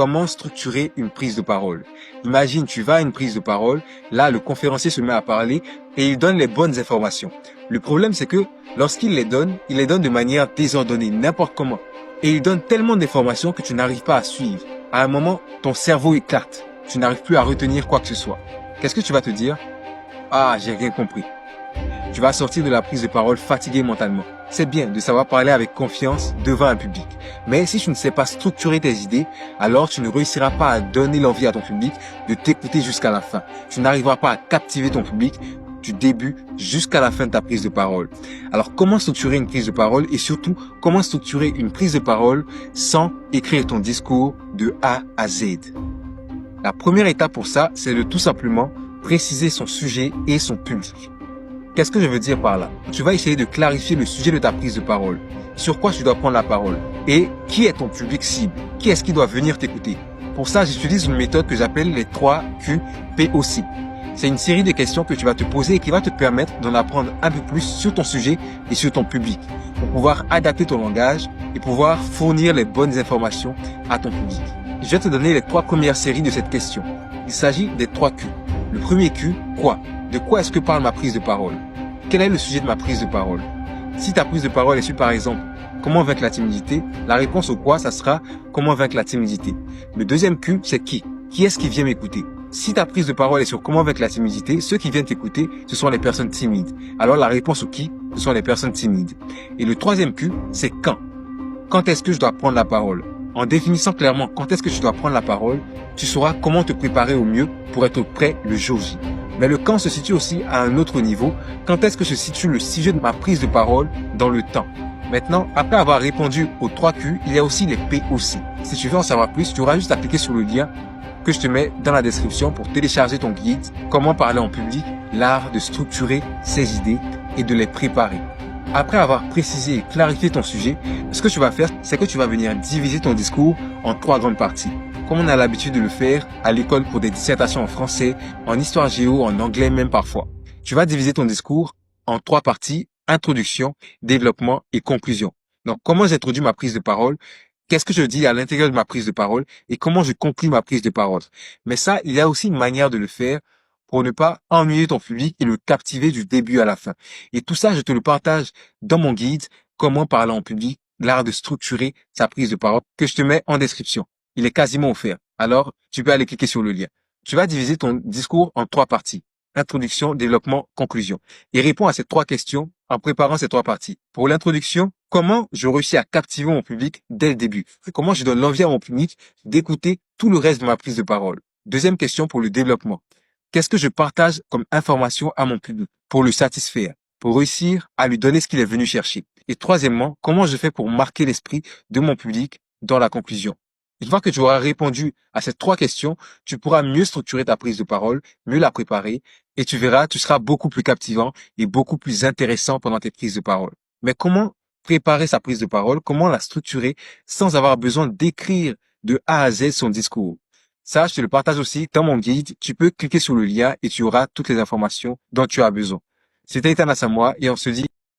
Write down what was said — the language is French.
comment structurer une prise de parole. Imagine, tu vas à une prise de parole, là, le conférencier se met à parler et il donne les bonnes informations. Le problème, c'est que lorsqu'il il les donne de manière désordonnée, n'importe comment. Et il donne tellement d'informations que tu n'arrives pas à suivre. À un moment, ton cerveau éclate. Tu n'arrives plus à retenir quoi que ce soit. Qu'est-ce que tu vas te dire? Ah, j'ai rien compris. Tu vas sortir de la prise de parole fatigué mentalement. C'est bien de savoir parler avec confiance devant un public. Mais si tu ne sais pas structurer tes idées, alors tu ne réussiras pas à donner l'envie à ton public de t'écouter jusqu'à la fin. Tu n'arriveras pas à captiver ton public du début jusqu'à la fin de ta prise de parole. Alors, comment structurer une prise de parole et surtout, comment structurer une prise de parole sans écrire ton discours de A à Z? La première étape pour ça, c'est de tout simplement préciser son sujet et son public. Qu'est-ce que je veux dire par là? Tu vas essayer de clarifier le sujet de ta prise de parole. Sur quoi tu dois prendre la parole? Et qui est ton public cible? Qui est-ce qui doit venir t'écouter? Pour ça, j'utilise une méthode que j'appelle les 3 QPOC. C'est une série de questions que tu vas te poser et qui va te permettre d'en apprendre un peu plus sur ton sujet et sur ton public pour pouvoir adapter ton langage et pouvoir fournir les bonnes informations à ton public. Je vais te donner les 3 premières séries de cette question. Il s'agit des 3 Q. Le premier Q, quoi? De quoi est-ce que parle ma prise de parole? Quel est le sujet de ma prise de parole? Si ta prise de parole est sur, par exemple, comment vaincre la timidité, la réponse au quoi, ça sera comment vaincre la timidité. Le deuxième Q, c'est qui? Qui est-ce qui vient m'écouter? Si ta prise de parole est sur comment vaincre la timidité, ceux qui viennent t'écouter, ce sont les personnes timides. Alors la réponse au qui, ce sont les personnes timides. Et le troisième Q, c'est quand. Quand est-ce que je dois prendre la parole? En définissant clairement quand est-ce que tu dois prendre la parole, tu sauras comment te préparer au mieux pour être prêt le jour J. Mais le quand se situe aussi à un autre niveau. Quand est-ce que se situe le sujet de ma prise de parole dans le temps? Maintenant, après avoir répondu aux 3 Q, il y a aussi les P aussi. Si tu veux en savoir plus, tu auras juste à cliquer sur le lien que je te mets dans la description pour télécharger ton guide « Comment parler en public, l'art de structurer ses idées et de les préparer ». Après avoir précisé et clarifié ton sujet, ce que tu vas faire, c'est que tu vas venir diviser ton discours en 3 grandes parties. Comme on a l'habitude de le faire à l'école pour des dissertations en français, en histoire géo, en anglais même parfois. Tu vas diviser ton discours en 3 parties, introduction, développement et conclusion. Donc, comment j'introduis ma prise de parole? Qu'est-ce que je dis à l'intérieur de ma prise de parole? Et comment je conclus ma prise de parole? Mais ça, il y a aussi une manière de le faire pour ne pas ennuyer ton public et le captiver du début à la fin. Et tout ça, je te le partage dans mon guide « Comment parler en public, l'art de structurer sa prise de parole » que je te mets en description. Il est quasiment offert. Alors, tu peux aller cliquer sur le lien. Tu vas diviser ton discours en 3 parties. Introduction, développement, conclusion. Et réponds à ces 3 questions en préparant ces 3 parties. Pour l'introduction, comment je réussis à captiver mon public dès le début? Comment je donne l'envie à mon public d'écouter tout le reste de ma prise de parole? Deuxième question pour le développement. Qu'est-ce que je partage comme information à mon public pour le satisfaire, pour réussir à lui donner ce qu'il est venu chercher? Et troisièmement, comment je fais pour marquer l'esprit de mon public dans la conclusion? Une fois que tu auras répondu à ces 3 questions, tu pourras mieux structurer ta prise de parole, mieux la préparer et tu verras, tu seras beaucoup plus captivant et beaucoup plus intéressant pendant tes prises de parole. Mais comment préparer sa prise de parole? Comment la structurer sans avoir besoin d'écrire de A à Z son discours? Ça, je te le partage aussi dans mon guide. Tu peux cliquer sur le lien et tu auras toutes les informations dont tu as besoin. C'était Ethan Asamoah et on se dit